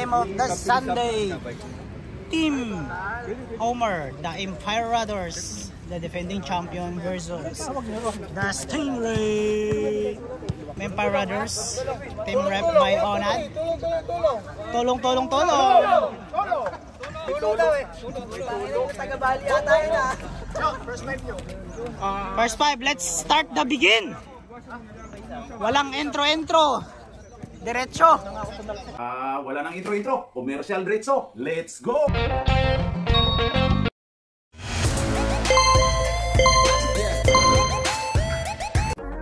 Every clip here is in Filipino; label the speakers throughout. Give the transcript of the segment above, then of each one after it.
Speaker 1: game of the Sunday. Team Homer, the Empire Raiders, the defending champion, versus the Stingray Empire Raiders. Team rep by Onad. Tulong. First five, let's start the begin. Walang intro. Diretso.
Speaker 2: Wala nang intro. Commercial diretso. Let's go!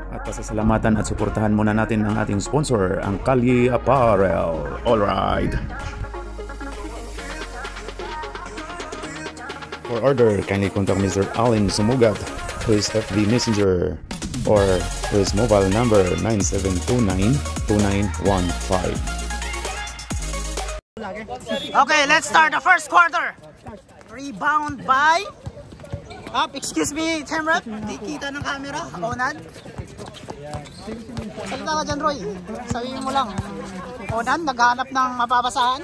Speaker 2: At pasasalamatan at suportahan muna natin ang ating sponsor, ang Kalye Apparel. Alright. For order, kindly contact Mr. Allen Sumugat to his FB Messenger or his mobile number 9729-2915.
Speaker 1: Okay, let's start the first quarter. Rebound by excuse me, team rep. Di kita ng camera. Onad. Salita ka dyan, Roy. Sabihin mo lang. Onad, naghahanap ng mababasahan.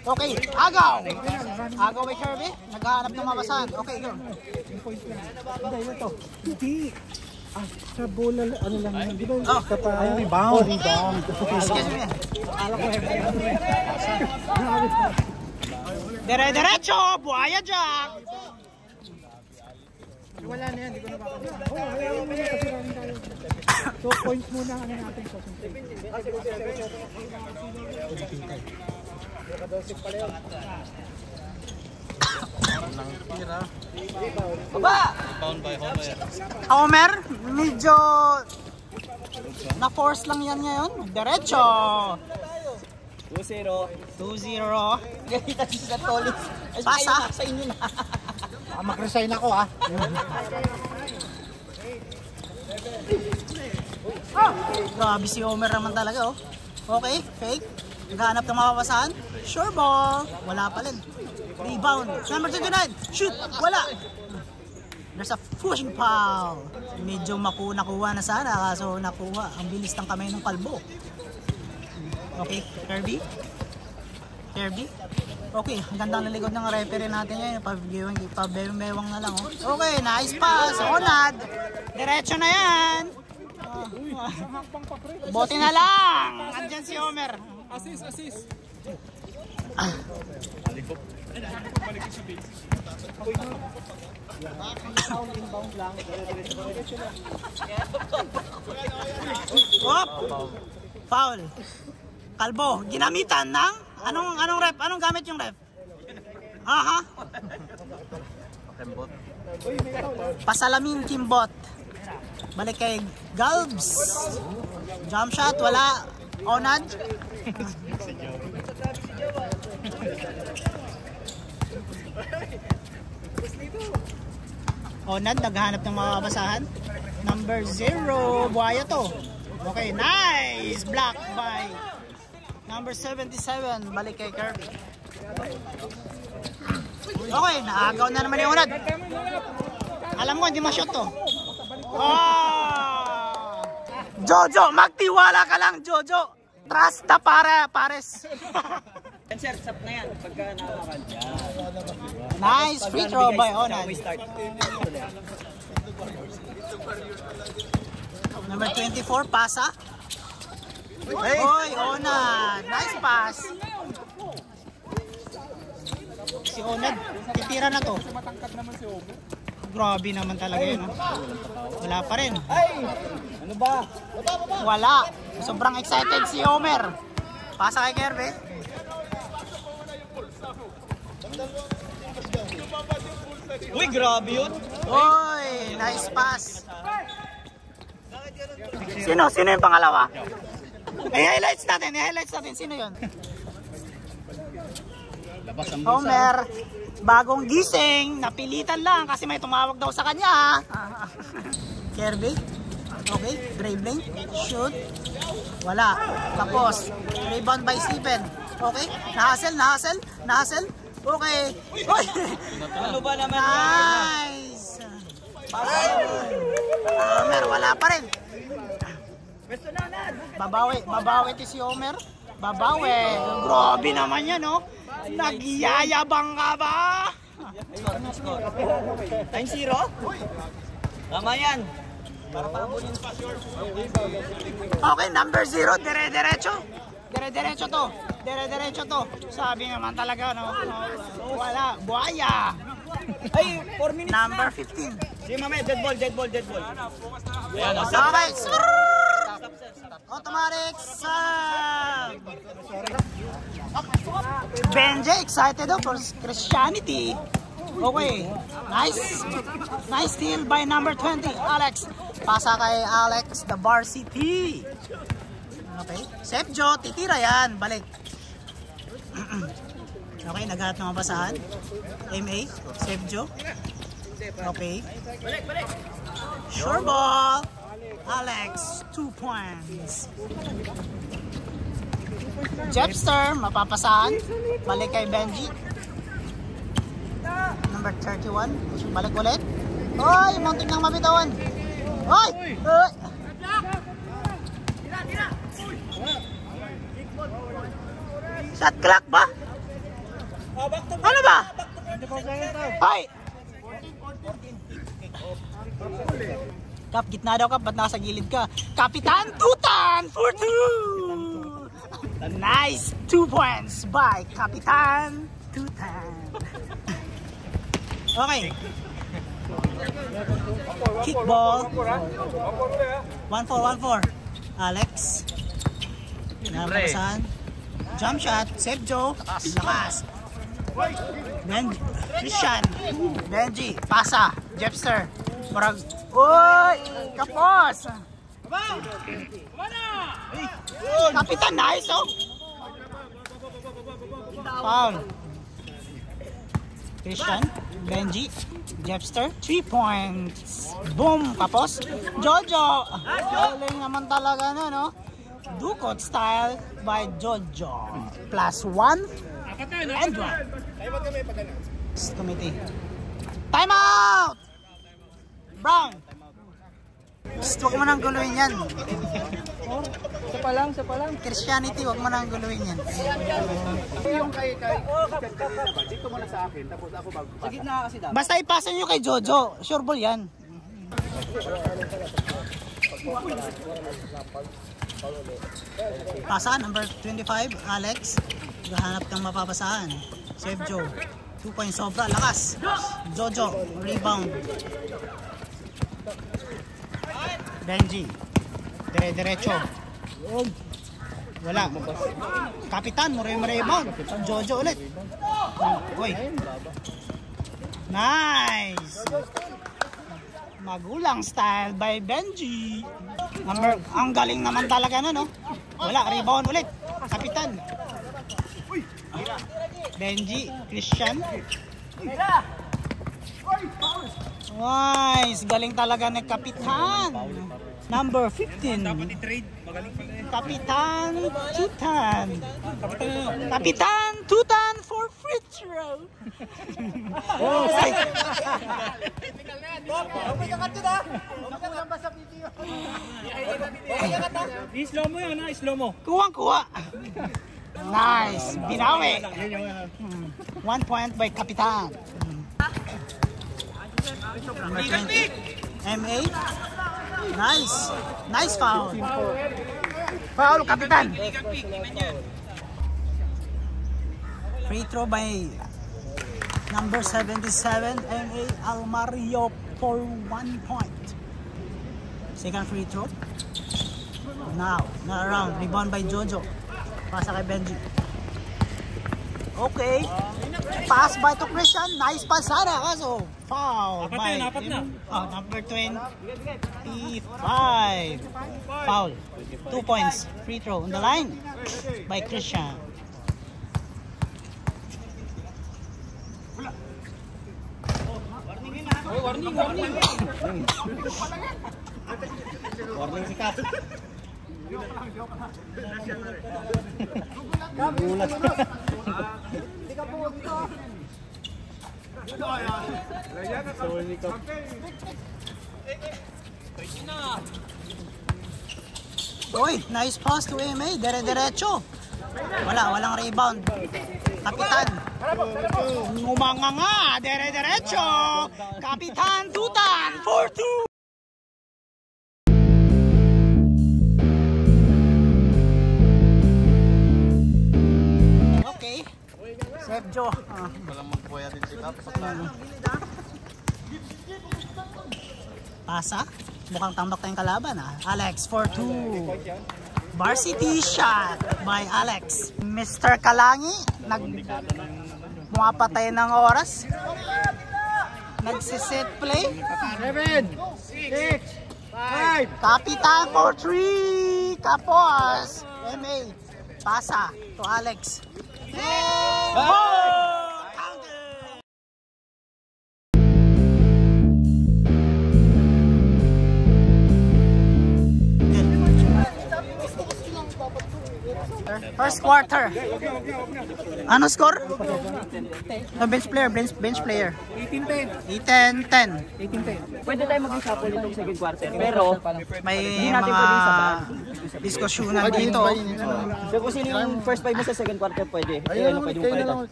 Speaker 1: Okay, agaw by Kirby. Naghahanap ng mababasahan. Okay, go. Hindi. Sa bola, ano lang yun? Di ba rebound? Excuse me. Diretso! Buhaya Jack! Wala na yan, di ko napapansin. So, point muna ano natin sa sunod. Baba! Homer, medyo na-force lang yan ngayon. Diretso! 2-0. Ganita siya sa tolis. Pasa! Sa inyo na. Mag-resign ako ha. Grabe si Homer naman talaga oh. Okay, fake. Naghahanap ng mapapasahan. Sure ball. Wala pa rin. Rebound. Number 29. Shoot. Wala. There's a pushing foul. Medyo nakuha na sana. Kaso nakuha. Ang bilis ng kamay ng kalbo. Okay. Kirby. Okay. Ang gandang naligod ng referee natin ngayon. Pabewang na lang. Oh. Okay. Nice pass. Onad. Diretso na yan. Bote na lang. Andyan si Homer. Assist. Foul. Kalbo, ginamitan ng anong ref? Anong gamit yung ref? Aha. Pasalamin Kimbot. Balik kay Galbs. Jump shot, wala. Onad. Onad, naghahanap ng mga basahan. Number 0, buhaya to. Okay, nice block by number 77, balik kay Kirby. Okay, naagaw na naman yung Onad. Alam mo, hindi ma-shot to. Oh! Jojo, magtiwala ka lang, Jojo. Trust na pares.
Speaker 3: Sir, sap na yan. Pagka nakakan.
Speaker 1: Nice free throw by Onad. Number 24, pasa. Oy, Onad. Nice pass. Si Onad, titira na to. Grabe naman talaga yun. Wala pa rin.
Speaker 3: Ano ba?
Speaker 1: Wala. Sobrang excited si Homer. Pasa kay Kirby.
Speaker 3: Uy, grabe yun.
Speaker 1: Uy, nice pass. Sino yung pangalawa? I-highlights natin. Sino yun? Homer, bagong gising, napilitan lang kasi may tumawag daw sa kanya. Kirby. Okay, dribbling, shoot. Wala. Tapos, rebound by Stephen. Okay, na-hustle. Okay.
Speaker 3: Ano ba naman?
Speaker 1: Nice. Homer, wala pa rin. Babawi si Homer. Babawi. Grabe naman yan, no? Nagyayabang ka ba?
Speaker 3: Score. 9-0? Tama yan. Para paabulin pa.
Speaker 1: Okay, number 0, dire-diretso. Dire-diretso to. Dire-diretso to. Sabi naman talaga, no? Wala. Buhaya.
Speaker 3: Ay, 4 minutes
Speaker 1: Number
Speaker 3: na.
Speaker 1: 15.
Speaker 3: Sige, mamaya. Dead ball. Ayan,
Speaker 1: Okay. Automatic sub. Benji, excited for Christianity. Okay. Nice steal by number 20, Alex. Pasa kay Alex, the varsity. Okay. Save Joe, titira yan. Balik. Okay, naghahat ng mabasahan. MA, save Joe. Okay. Sure ball. Alex, 2 points. Jepster, mapapasahan. Balik kay Benji. Number 31. Balik ulit. Oy, muntik nang mabitawan. Oy! Oy! Shot clock ba? Ano ba? Hoy! Kap, gitna daw Kap, ba't nasa gilid ka? Kapitan Tutan for 2! Nice 2 points by Kapitan Tutan. Okay. Kickball. 1-4. Alex. Nababasahan. Jump shot. Save Joe. Lakas. Benji. Christian. Benji. Pasa. Jepster. Marag. Uy! Kapos! Kapitan, nice oh! Foul. Christian. Benji. Jepster. 3 points. Boom! Kapos. Jojo! Galing naman talaga na, no? Dukot style by Jojo. +1 and 1. Committee. Time out! Brown! Huwag mo nang guluhin yan.
Speaker 3: Isa pa lang.
Speaker 1: Christianity, huwag mo nang guluhin yan.
Speaker 4: Yung kay dito muna sa akin, tapos ako
Speaker 3: Sa gitna kasi dapat.
Speaker 1: Basta ipasa nyo kay Jojo. Sure ball yan. Pasa, number 25, Alex. Gahanap kang mapapasahan. Save Joe. 2 points sobra. Lakas. Jojo. Rebound. Benji. Dire-diretso. Wala. Kapitan, rebound. Jojo ulit. Uy. Nice. Magulang style by Benji. Ang galing naman talaga na, no? Wala, rebound ulit. Kapitan. Benji, Christian. Nice, galing talaga ni Kapitan. Number 15. Kapitan Tutan. Kapitan Tutan for free throw. Ay.
Speaker 3: I-slow mo yun, i-slow mo.
Speaker 1: Kuwang-kuwa. Nice, binawi. 1 point by Kapitan. Number 20. MA. Nice foul. Foul, Kapitan. Free throw by number 77, MA Almario for 1 point. Second free throw. Now, not around. Rebound by Jojo. Pasa kay Benji. Okay. Pass by to Christian. Nice pasada. Kaso, foul by number 25. Foul. 2 points. Free throw on the line by Christian.
Speaker 3: Warning. Warning si Kat. Gulat.
Speaker 1: Oy, nice pass to MA. Dire-diretso. Walang rebound. Kapitan. Ngumanganga, dire-diretso. Kapitan Tutan, 4-2. Okay. Sergio.
Speaker 3: Walang magbuya din si Kap.
Speaker 1: Pasa. Mukhang tambak tayong kalaban Alex, 4-2. Varsity shot by Alex. Mr. Kalangi, pumapatay ng oras. Nagsiset play.
Speaker 4: 7, 6, 5.
Speaker 1: Kapitan for 3. Kapos. MA. Pasa to Alex. First quarter. Ano score? No, bench player. 18-10.
Speaker 3: Pwede tayo mag-isapol itong second quarter. Pero,
Speaker 1: May
Speaker 3: natin
Speaker 1: mga
Speaker 3: pwedeng sabahan.
Speaker 1: diskusyonan dito.
Speaker 3: so kung sino yung first 5 mo sa second quarter, pwede. Ano pwede mo palitan?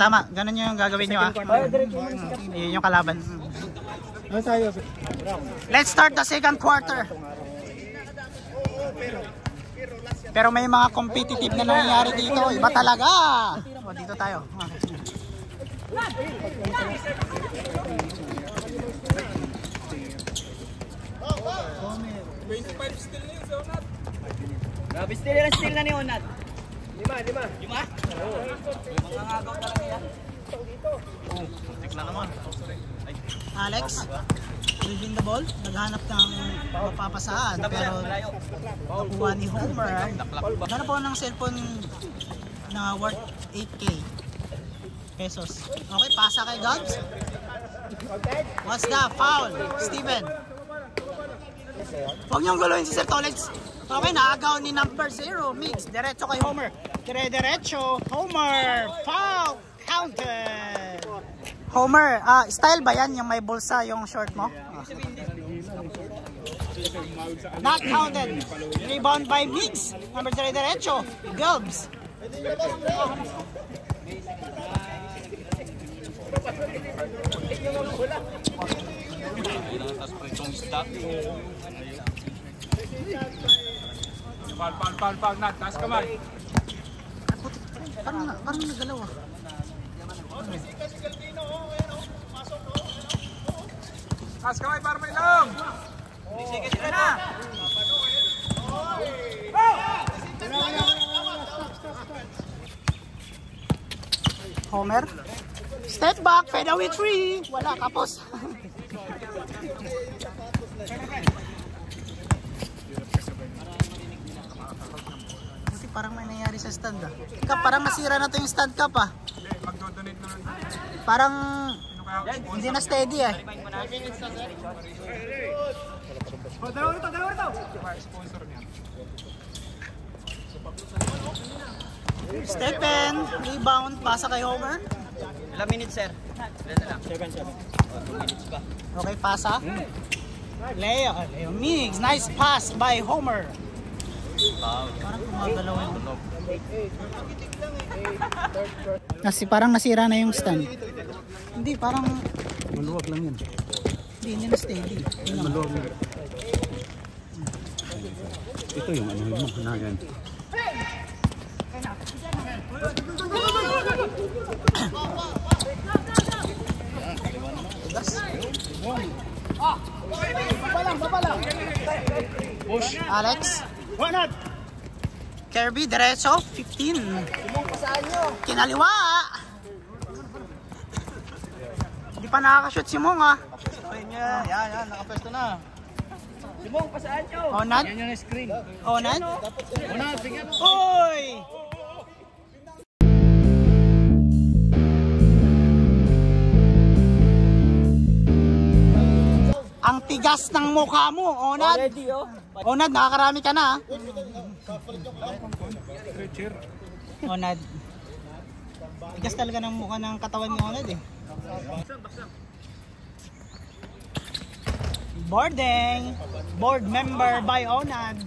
Speaker 1: Tama. Ganun yung gagawin nyo Yun yung kalaban. Let's start the second quarter. Pero may mga competitive na nangyayari dito. Iba talaga. Dito tayo.
Speaker 3: Grabe, steal na ni Onat. 5. Mangangagaw talaga yan.
Speaker 1: Alex, within the ball. Naghanap ng mapapasaan. Pero nakuha ni Homer. Gano'n po ng cellphone na worth 8K pesos. Okay, pasa kay Gubs. What's that? Foul. Steven. Huwag niyong guluhin si Sir Tolets. Okay, naagaw ni number 0. Mix. Diretso kay Homer. Diretso. Homer. Foul. Counted. Homer, style ba yan? Yung may bulsa yung short mo? Not counted. Rebound by Mix. Number 3, diretso. Gubs.
Speaker 4: Pal, Nat. Taas kamay.
Speaker 1: Parang nagalaw
Speaker 4: Taas kamay para may lang.
Speaker 3: Sige na.
Speaker 1: Homer. Step back, fade away 3. Wala, kapos. Kasi parang may nangyari sa stand Kap, parang nasira na to yung stand Kap
Speaker 4: Magdodonate na lang.
Speaker 1: Parang hindi na steady
Speaker 4: Dalawa rito. Sponsor niya.
Speaker 1: Stephen, rebound, pasa kay Homer.
Speaker 3: Ilang minutes, sir? Ilan na lang? 7. 2 minutes pa.
Speaker 1: Okay, pasa. Leo Mix, nice pass by Homer. Parang kumagalaw yun. Parang nasira na yung stand. Hindi, parang maluwag lang yun. Hindi na steady. Maluwag lang.
Speaker 2: Ito yung ano mo, hanagan.
Speaker 1: Alex. Kirby, diretso, 15. Kinaliwa. Hindi pa nakakashoot si Mong
Speaker 3: Yan, nakapwesto na. Simong, pasaan nyo?
Speaker 1: Onad?
Speaker 3: Yan yung screen.
Speaker 1: Onad?
Speaker 3: Onad, tingnan.
Speaker 1: Oy! Ang tigas ng mukha mo, Onad.
Speaker 3: Ready, oh.
Speaker 1: Onad, nakakarami ka na. Onad. Tigas talaga ng mukha ng katawan ni Onad Boarding. Board member by Onad.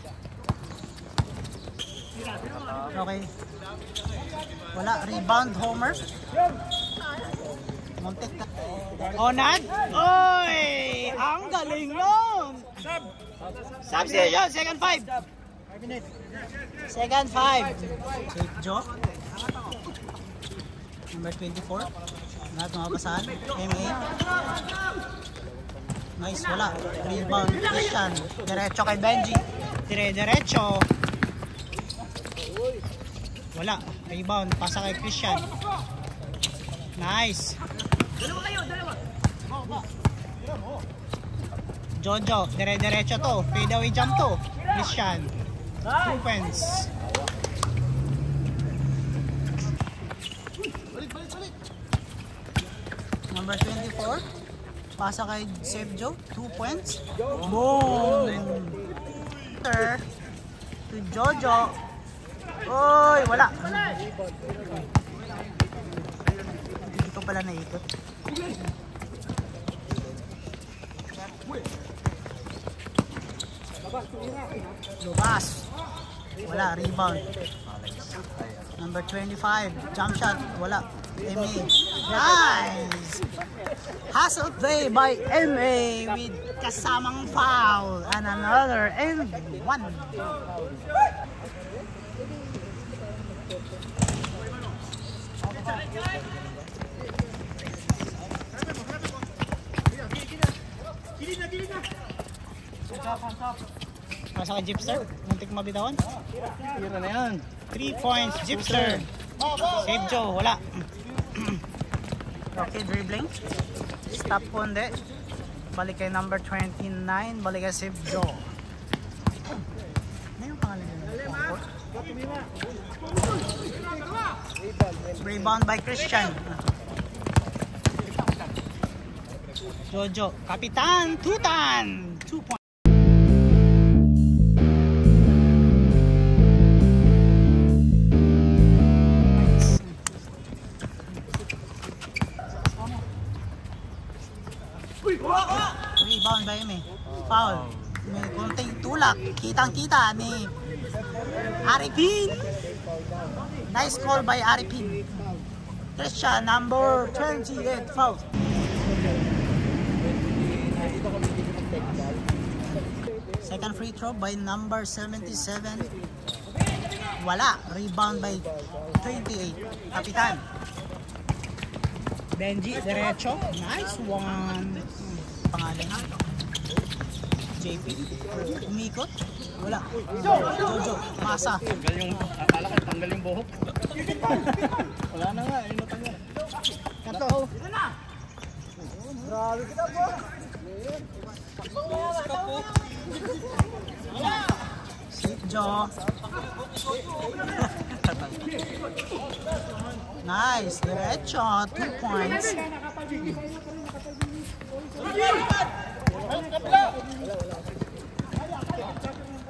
Speaker 1: Okay. Wala. Rebound, Homer. Muntik na. Onad. Oy! Ang galing nun! Substitution. Second 5. Second 5. Safe Joe. Number 24. Lahat mga basahan. MA. Nice, wala. Rebound, Christian. Diretso kay Benji. Diretso. Wala. Rebound, pasa kay Christian. Nice. Jojo, diretso to. Fade away jump to. Christian. 2 points. Number 24. Pasa kay Save Joe. 2 points. Boom! To Jojo. Oy, wala. Hindi ko pala naikot. Lubas. Wala, rebound. Number 25, jump shot. Wala. MA. Nice! Hustle play by MA with kasamang foul and another M1. Pasa ka Gypster, muntik mabitawan.
Speaker 3: Tira na yan.
Speaker 1: 3 points, Gypster. Save Joe, wala. Okay, dribbling. Stop kundi. Balik kay number 29, balik kay Save Joe. Ano yung pangalan nila? Rebound by Christian. Jojo, Kapitan Tutan. 2 points. Rebound by me. Foul. May konting tulak. Kitang-kita ni Aripin. Nice call by Aripin. Christian, number 28, foul. Second free throw by number 77. Wala. Rebound by 28. Kapitan. Benji, diretso. Nice one. Pangalan. JP. Umikot. Wala. Jojo. Masa.
Speaker 3: Tanggal yung, akala ko tanggal yung buhok. Wala na nga, ayun na tanggal.
Speaker 1: Kato.
Speaker 3: Grabe kita po.
Speaker 1: Save Joe. Nice. Diretso. 2 points.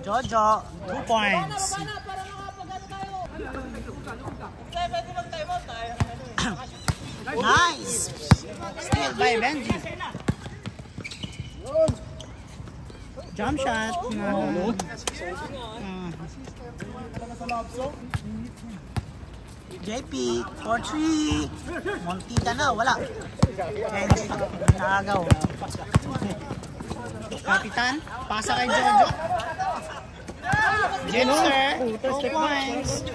Speaker 1: Jojo. 2 points. Nice. Steal by Benji. Jump shot. JP, 4-3. Montita na, wala. Benji, nakagaw. Kapitan, pasa kay Jojo. Gypster, 2 points.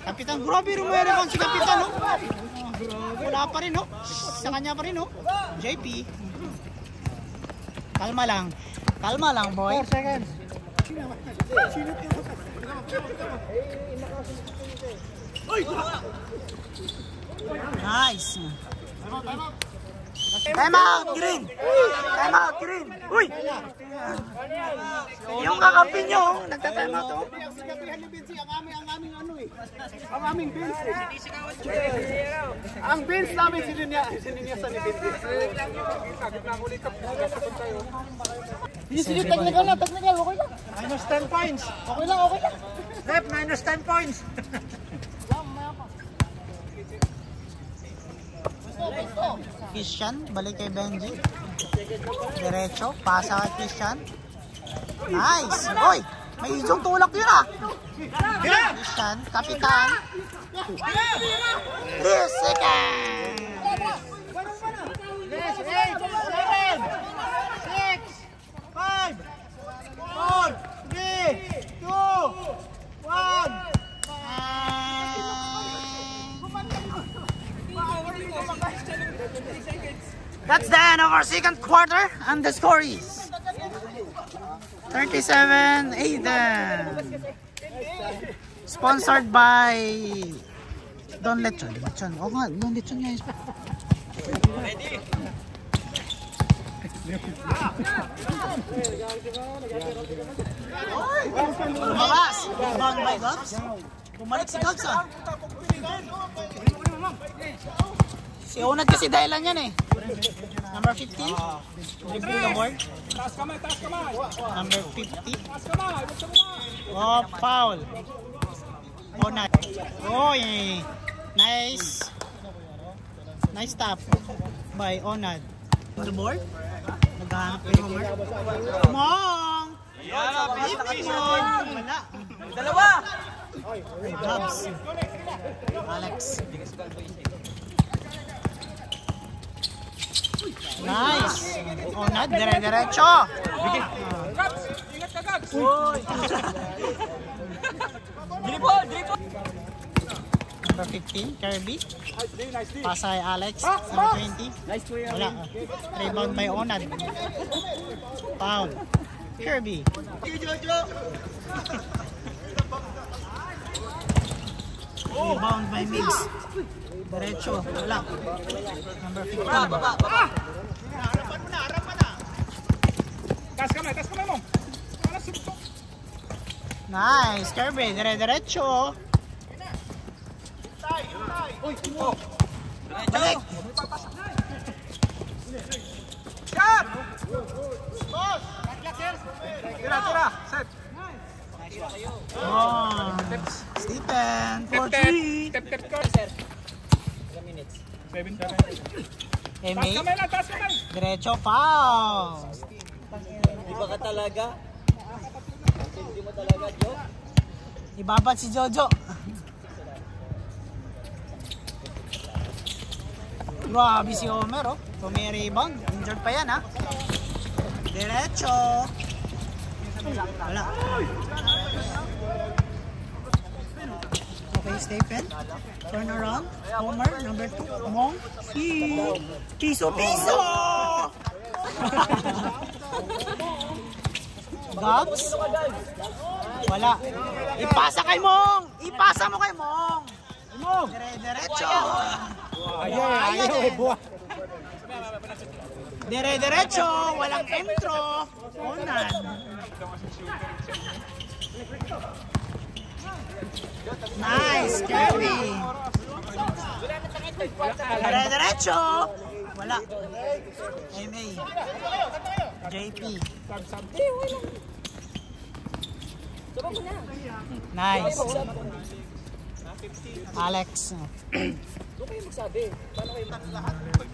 Speaker 1: Kapitan, grabe rumayarapan si Kapitan, no? Wala pa rin, no? Sa kanya pa rin, no? JP. Kalma lang. Kalma lang, boy. 4 seconds. Nice. Time out, Green. Time out, Green. Uy! Yung kakampi nyo, nagta-time out, oh.
Speaker 4: Ang aming bench. Ang bench namin sininyasan ni Benji.
Speaker 1: Sige, technical na, technical, okay lang.
Speaker 4: Minus 10 points.
Speaker 1: Okay lang, okay lang.
Speaker 4: Rep, minus 10 points.
Speaker 1: Christian, balik kay Benji. Diretso, pasa kay Christian. Nice! Oy! May isyong tulak yun ah! Christian, kapitan. 3 seconds. 7, 6, 5, 4, 3, 2, 1. That's the end of our second quarter, and the score is 37 Aiden. Sponsored by Don Lechon. Oh nga, Don Lechon nga. Ready? Lumabas! Rebound by Gobs. Bumalik si Gobs ah. Si Onad kasi dahilan yan eh. Number 15. Review the board. Number 50. Oh, foul. Onad. Oh, yeah. Nice. Nice tap by Onad. On the board. Naghahanap kay Homer. Mong! Wala. Dalawa! Gloves. Alex. Nice! Onad, dire-diretso! Number 15, Kirby. Pasay Alex. Number 20. Wala. Rebound by Onad. Foul. Kirby. Rebound by Migs. Diretso. Wala. Number 15. Nice. Kirby. Dire-diretso. Balik. Shot! Tira. Set. Oh. Stephen. 4-3. Emi. Diretso. Foul.
Speaker 3: Iba ka talaga. Hindi mo talaga, Joe.
Speaker 1: Ibabat si Jojo. Grabe si Homer, oh. Kung may rebound, injured pa yan, ha. Diretso. Wala. Okay, Stephen. Turn around. Homer, number 2. Mong. Piso. Gobs. Wala. Ipasa kay Mong. Ipasa mo kay Mong. Mong. Diretso. Dire-diretso, walang intro. Onan. Nice, Kirby. Dire-diretso. Wala. MA. JP. Nice. Alex.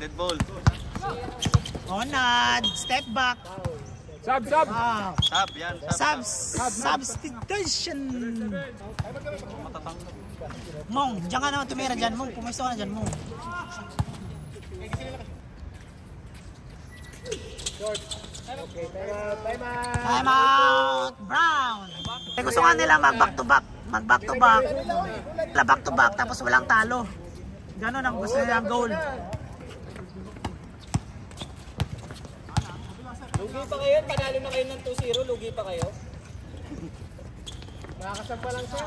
Speaker 4: Dead ball.
Speaker 1: Onad, step back.
Speaker 3: Sub.
Speaker 1: Wow.
Speaker 4: Sab, yan.
Speaker 1: Substitution. Mong, diyan ka naman tumira dyan. Mong, pumesto ka na dyan, Mong. Time out. Brown. Gusto nga nila mag-back to back. Mag-back to back. Back to back tapos walang talo. Ganon ang gusto nilang goal.
Speaker 3: Lugi pa kayo, panalo na kayo ng 2-0, lugi pa kayo. Nakakasag pa lang siya.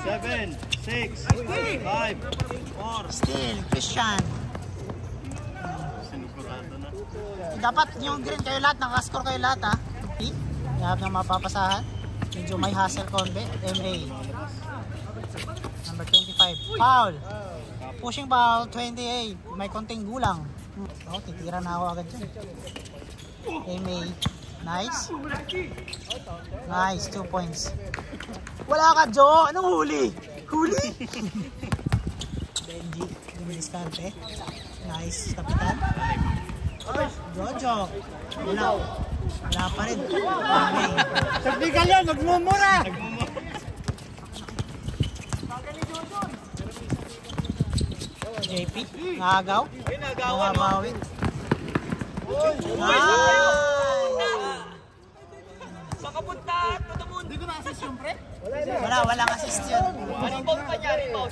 Speaker 4: 7, 6, 5, 4.
Speaker 1: Still, Christian.
Speaker 4: Sinugurado na.
Speaker 1: Dapat yung green kayo lahat, nakascore kayo lahat ha. P, lahat ng mapapasahan. Medyo may hassle konti. MA. Number 25. Foul. Pushing foul, 28. May konting gulang. Oh, titira na ako agad dyan. MA. Nice. Nice, 2 points. Wala ka, Joe. Anong huli? Huli? Benji. Dumiskante. Nice, kapitan. Jojo. Wala. Wala pa rin. Okay.
Speaker 4: Technical yan, nagmumura!
Speaker 1: JP, nagaw. Nawabawi. Nice!
Speaker 4: Hindi ko na-assist yung pre.
Speaker 1: Walang assist yun.
Speaker 3: Rebound pa niya, rebound.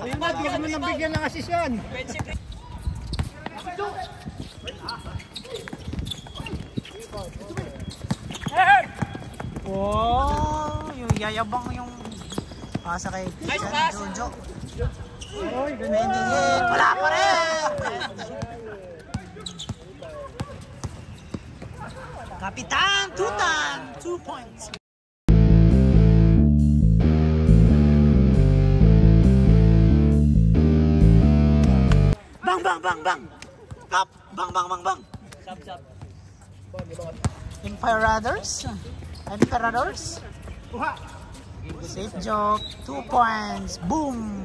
Speaker 4: Ayun na, di mo nang bigyan ng assist yan.
Speaker 1: Oh, yung yayabang yung pasa kay Jojo. Defending it. Wala pa rin! Kapitan Tutan, 2 points. Bang, bang, bang, bang. Kap, bang, bang, bang, bang.
Speaker 3: Sab.
Speaker 1: Emperadors. Safe joke. 2 points. Boom.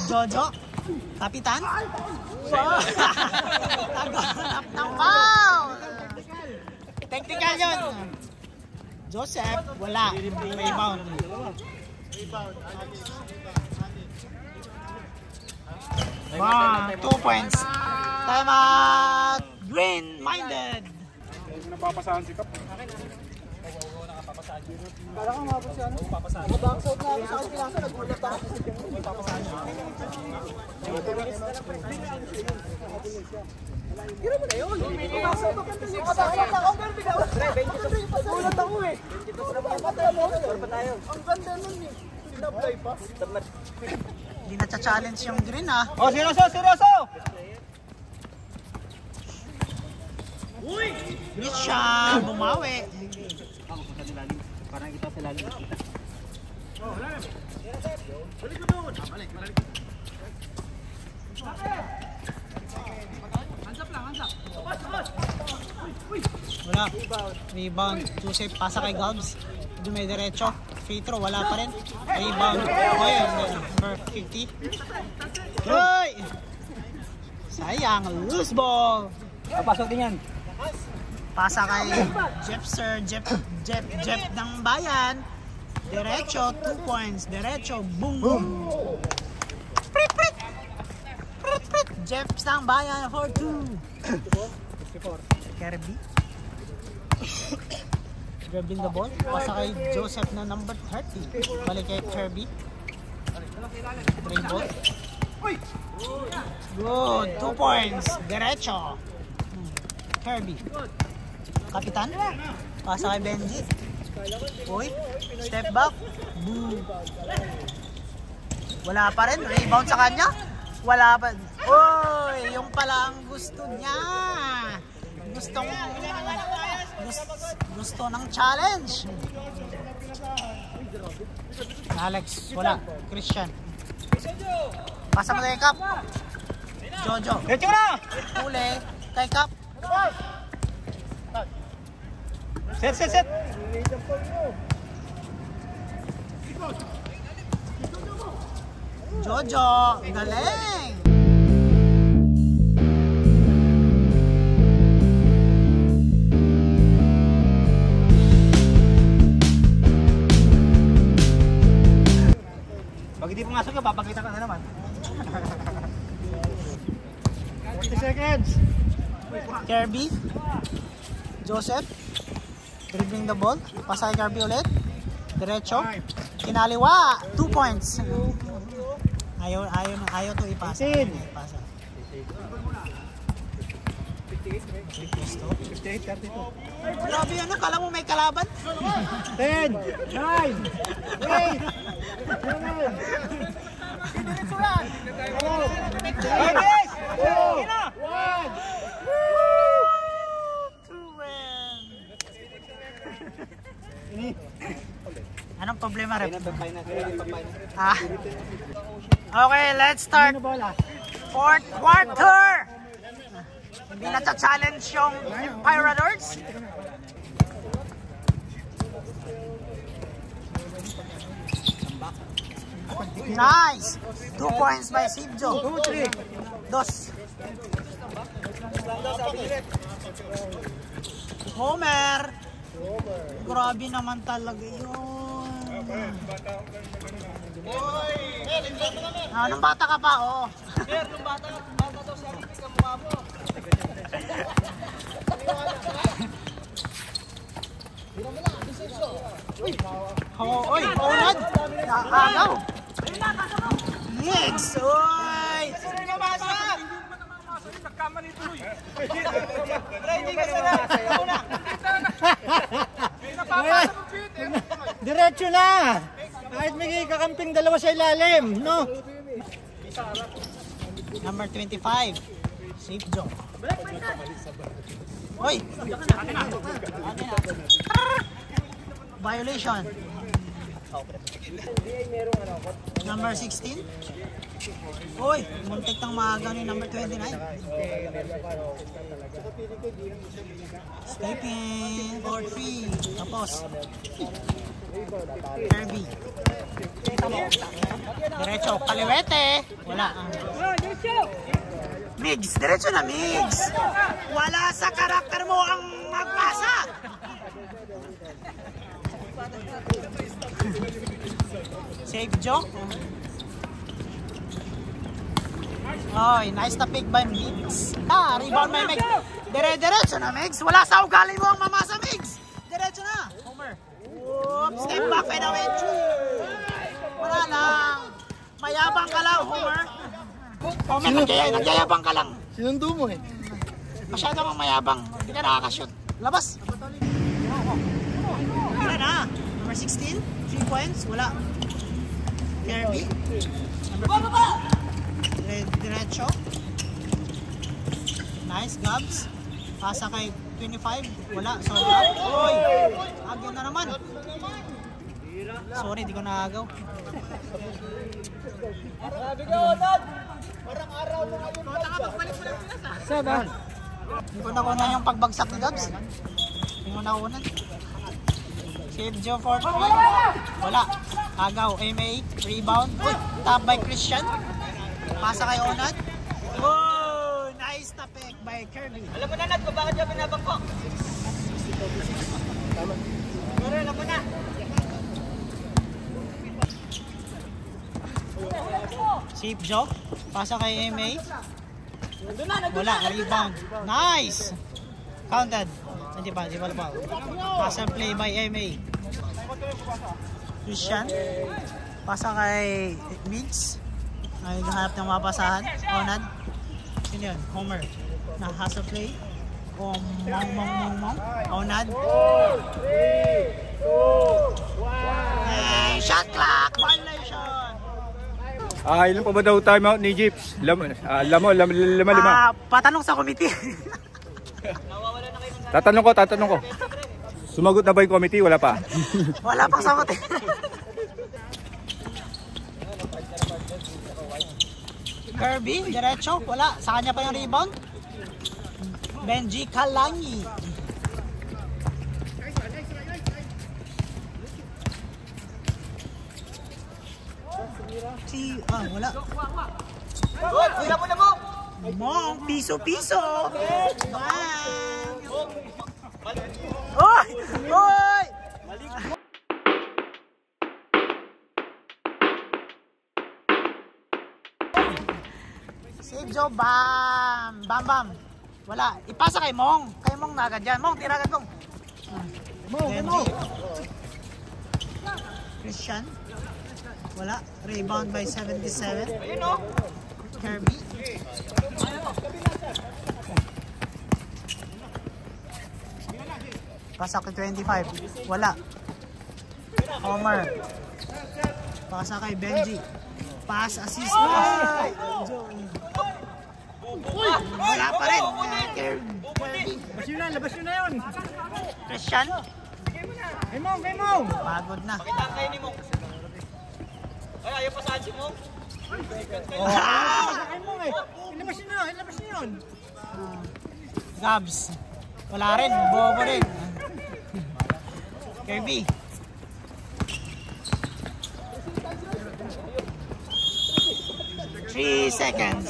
Speaker 1: Jojo. Kapitan. Wow. Naghanap ng foul. Technical yun. Joseph. Wala. Rebound. 2 points. Time out. Green-minded.
Speaker 4: Napapasahan si Kap.
Speaker 1: Hindi na-challenge yung green ah.
Speaker 3: Oh, seryoso!
Speaker 1: Miss siya. Bumawi.
Speaker 3: Parang kita sa lalim.
Speaker 1: Wala. Rebound. Joseph pasa kay Gabs. Dumidiretso. Free throw. Wala pa rin. Rebound. Oh yun. Number 50. Hoy! Sayang. Loose ball.
Speaker 3: Papasok din yan.
Speaker 1: Pasa kay Jeff ng Bayan. Diretso. 2 points. Diretso. Boom. Boom. Prit, prit. Prit, prit. Jeff ng Bayan for 2. Kirby. Dribbling the ball. Pasa kay Joseph na number 30. Balik kay Kirby. Dribble. Good. 2 points. Diretso. Kirby. Kapitan. Pasa kay Benji. Uy. Step back. Boom. Wala pa rin. Rebound sa kanya. Wala pa. Uy. Yung pala ang gusto niya. Gusto ng challenge. Alex, wala. Christian. Pasa mo kay Kap. Jojo.
Speaker 3: Diretso na!
Speaker 1: Huli kay Kap.
Speaker 3: Set!
Speaker 1: Jojo, galing.
Speaker 3: Pag hindi pumasok ka, papakita ka na naman.
Speaker 4: 40 seconds.
Speaker 1: Kirby. Joseph. Dribbling the ball. Pasa kay Kirby ulit. Diretso. Kinaliwa. 2 points. Ayaw to ipasa.
Speaker 4: 15.
Speaker 3: 58, 32.
Speaker 1: Grabe yan. Kala mo may kalaban?
Speaker 4: 10, 9, 8, 7,
Speaker 1: Anong problema, Rep? Ah. Okay, let's start. Fourth quarter. Hindi na-challenge yung Emperadors. Nice. 2 points by Sibjo. 2. Homer! Grabe naman talaga yun. Nung bata ka pa, oh.
Speaker 3: Nung bata daw siya, hindi ka mukha mo.
Speaker 1: Oy, Onad! Nakagaw! Mix! Oy!
Speaker 5: Diretso na! Kahit may kakamping dalawa sa ilalim, no?
Speaker 1: Number 25. Safe Joe. Oy! Violation. Number 16. Oy, muntik tang maaga ni number 29. Stepping for 3. Tapos. Kirby. Diretso, kaliwete. Wala. Migs, diretso na Migs. Wala sa karakter mo ang magpasa. Save Joe. Oy, nice na pick by Migs. Rebound by Migs. Diretso na Migs. Wala sa ugali mo ang mamasa Migs. Diretso na. Homer. Oops, step back, fade away. Wala lang. Mayabang ka lang, Homer. Homer, nagyayabang ka lang.
Speaker 5: Sinundo mo eh.
Speaker 1: Masyado kang mayabang. Hindi ka nakakashoot. Labas. Wala na. Number 16. 3 points. Wala. Kirby. Diretso. Nice. Gabs. Pasa kay 25. Wala. Sobra. Uy! Agaw na naman. Sorry, di ko nakagaw.
Speaker 3: Grabe ka, Onad!
Speaker 5: Saan?
Speaker 1: Hindi ko nakunan yung pagbagsak ni Gabs. Hindi ko nakunan. Save Joe for point. Wala. Agaw. MA. Rebound. Uy! Top by Christian. Pasa kay Onad. Oh! Nice na pick by Kirby.
Speaker 3: Alam mo na, Nat, kung bakit siya binabangko. Pero alam mo na.
Speaker 1: Save Joe. Pasa kay MA. Wala. Rebound. Nice! Counted. Hindi pa. Pasa play by MA. Christian. Pasa kay Migs. Ay, nahanap ng mapasahan. Onad. Sino yun? Homer. Nahasa play. Mong. Onad. 4, 3, 2, 1. Hey, shot clock! Violation!
Speaker 6: Ilan pa ba daw timeout ni Jeeps? Lima.
Speaker 1: Patanong sa committee.
Speaker 6: Tatanong ko. Sumagot na ba yung committee? Wala pa.
Speaker 1: Wala pang sagot eh. Kirby, diretso. Wala. Sa kanya pa yung rebound. Benji Kalangi. Wala.
Speaker 3: Wala mo na mo!
Speaker 1: Mong, piso-piso. Bang! Oy! Oy! Save Joe, bam! Bam! Wala. Ipasa kay Mong. Kay Mong na agad yan. Mong, tira agad Mong. Benji. Christian. Wala. Rebound by 77.
Speaker 3: Ayun o.
Speaker 1: Kirby. Pasa kay 25. Wala. Homer. Pasa kay Benji. Pass, assist. Ay! Wala pa rin. Kirby.
Speaker 5: Labas yun na yun.
Speaker 1: Christian.
Speaker 5: Kay Mong.
Speaker 1: Pagod na.
Speaker 3: Kayo ni mo. Ay, ayaw pa saan si mo.
Speaker 5: Kay Mong eh. Ilabas yun yun.
Speaker 1: Gabs. Wala rin. Bobo rin. Kirby. 3 seconds.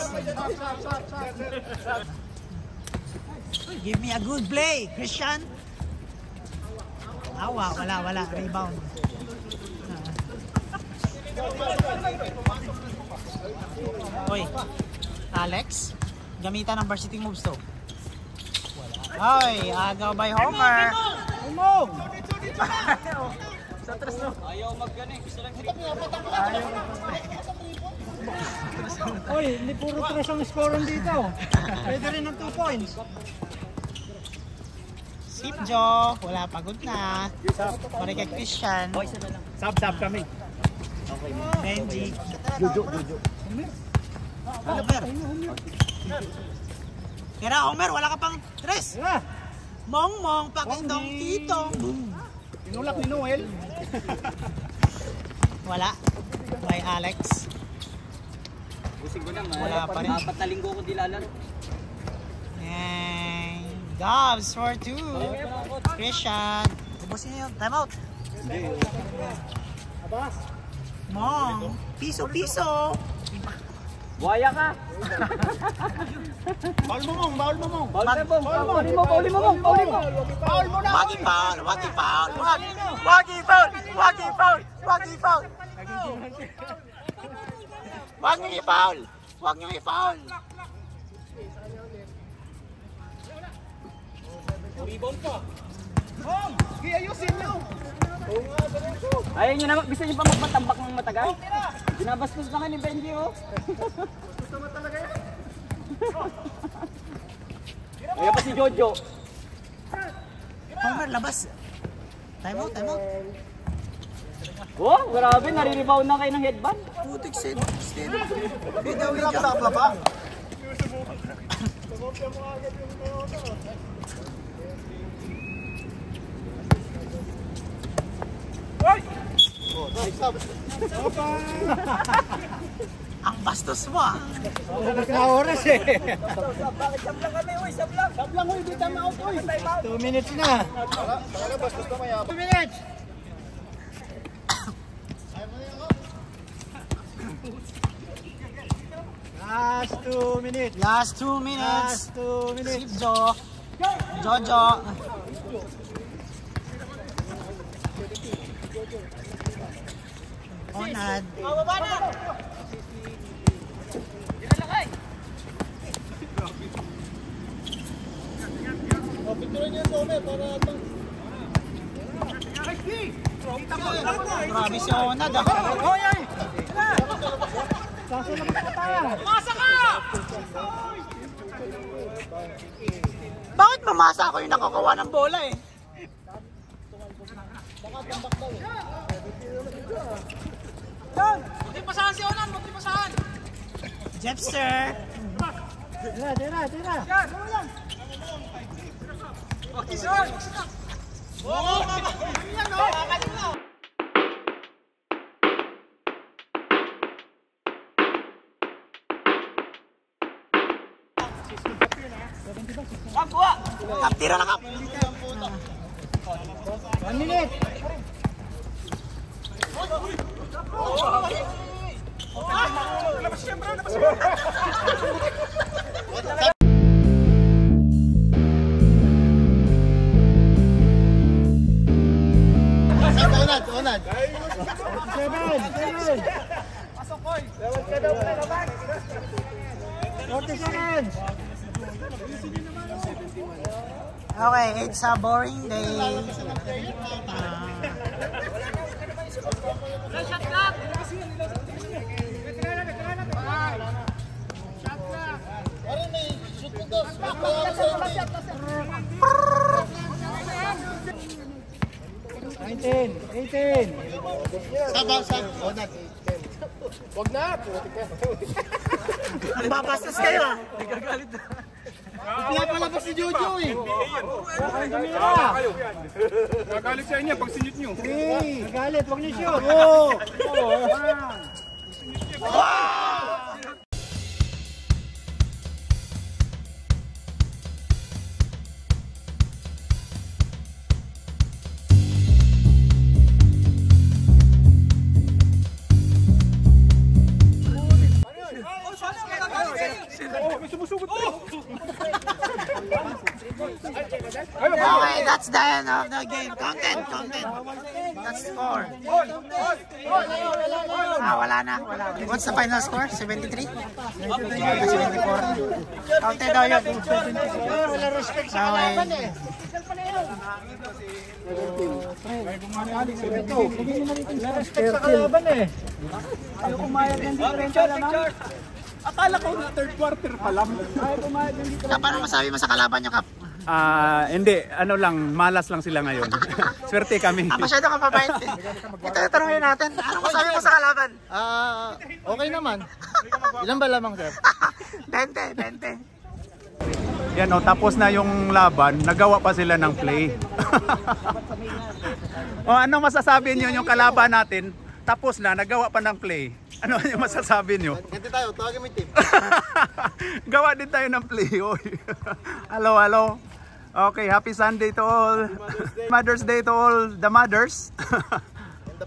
Speaker 1: Give me a good play, Christian. Awa, wala. Rebound. Oy, Alex, gamitan ng varsity moves to. Ay, agaw by Homer.
Speaker 5: Umog!
Speaker 3: Ayaw mag-ganing. Gusto lang hit.
Speaker 5: Oy, hindi puro 3 ang score dito. Pwede rin ng 2 points.
Speaker 1: Sip Joe, wala, pagod na. Pare kay Christian.
Speaker 4: Sab kami.
Speaker 1: Benji.
Speaker 3: Jojo.
Speaker 1: Homer. Tira, Homer, wala ka pang tres.
Speaker 5: Tara!
Speaker 1: Mong, pakindong titong.
Speaker 4: Tinulak ni Noel.
Speaker 1: Wala. By Alex.
Speaker 3: Busing ko na.
Speaker 1: Wala pa rin.
Speaker 3: Apat na linggo ko di lalaro.
Speaker 1: And Dobbs for 2. Christian. Ubusin niyo yun. Time out. Mong. Piso.
Speaker 3: Buhaya ka.
Speaker 4: Bawal mo mong.
Speaker 3: Pauli mo.
Speaker 1: Wagi foul. Wag niyo i-foul.
Speaker 4: Ayusin nyo.
Speaker 3: Ayaw nyo naman. Gusto nyo pa magmatambak ng matagal? Binabastos na kayo ni Benji, oh.
Speaker 4: Gusto mo talaga yan?
Speaker 3: Ayaw pa si Jojo.
Speaker 1: Homer, labas. Time out.
Speaker 3: Oh, grabe. Nare-rebound na kayo ng headband.
Speaker 1: Putik sin. Ang bastos mo ah.
Speaker 5: Ubus na oras eh.
Speaker 3: Bakit sablang kami, uy? Sablang, uy. Di tama out, uy.
Speaker 5: 2 minutes na. 2 minutes.
Speaker 1: Last 2 minutes. Sip Jojo. Onad. Grabe si Onad ah. Bakit mamasa ako yung nakakawa ng bola eh? Magtipasahan si Onan, magtipasahan! Jepster!
Speaker 5: Tira.
Speaker 1: Okay, sir! Oo, mama! Yan o! Tira na kap!
Speaker 5: 1 minute.
Speaker 4: Onad.
Speaker 5: 40 seconds.
Speaker 1: Okay, it's a boring day.
Speaker 5: Nineteen, 18.
Speaker 4: Sab. Onad. Wag na.
Speaker 1: Babastos kayo ah.
Speaker 4: Pinapalabas si Jojo eh.
Speaker 5: Kayong tumira.
Speaker 6: Nagalit sa inyo pag sinute nyo.
Speaker 5: 3. Nagalit, huwag niyo shoot.
Speaker 1: end of the game. Counted. That's score. Wala na. What's the final score? 73? 74. Counted daw yun.
Speaker 5: Wala respect sa kalaban eh. Wala respect sa kalaban eh.
Speaker 3: Ayaw kumayag ng diferensya naman.
Speaker 4: Akala ko na third quarter pa lang.
Speaker 1: Paano masabi mo sa kalaban nyo, Kap?
Speaker 6: Hindi, ano lang, malas lang sila ngayon. Swerte kami.
Speaker 1: Masyado ka pabait. Ito yung tanongin natin. Ano masabi mo sa kalaban?
Speaker 5: Okay naman. Ilan ba lamang, sir?
Speaker 1: 20.
Speaker 6: Yan o, tapos na yung laban, nagawa pa sila ng play. O, ano masasabi niyo yung kalaban natin? Tapos na, nagawa pa ng play. Ano yung masasabi niyo?
Speaker 5: Ganti tayo, tawagin mo yung team.
Speaker 6: Gawa din tayo ng play. Oy. Hello. Okay, happy Sunday to all. Mother's Day to all the mothers.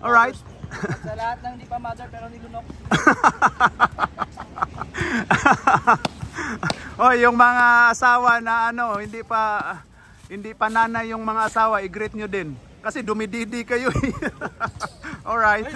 Speaker 6: Alright.
Speaker 3: Sa lahat ng hindi pa mother pero nilunok.
Speaker 6: Oy, yung mga asawa na hindi pa nanay yung mga asawa, i-greet nyo din. Kasi dumididi kayo. Alright.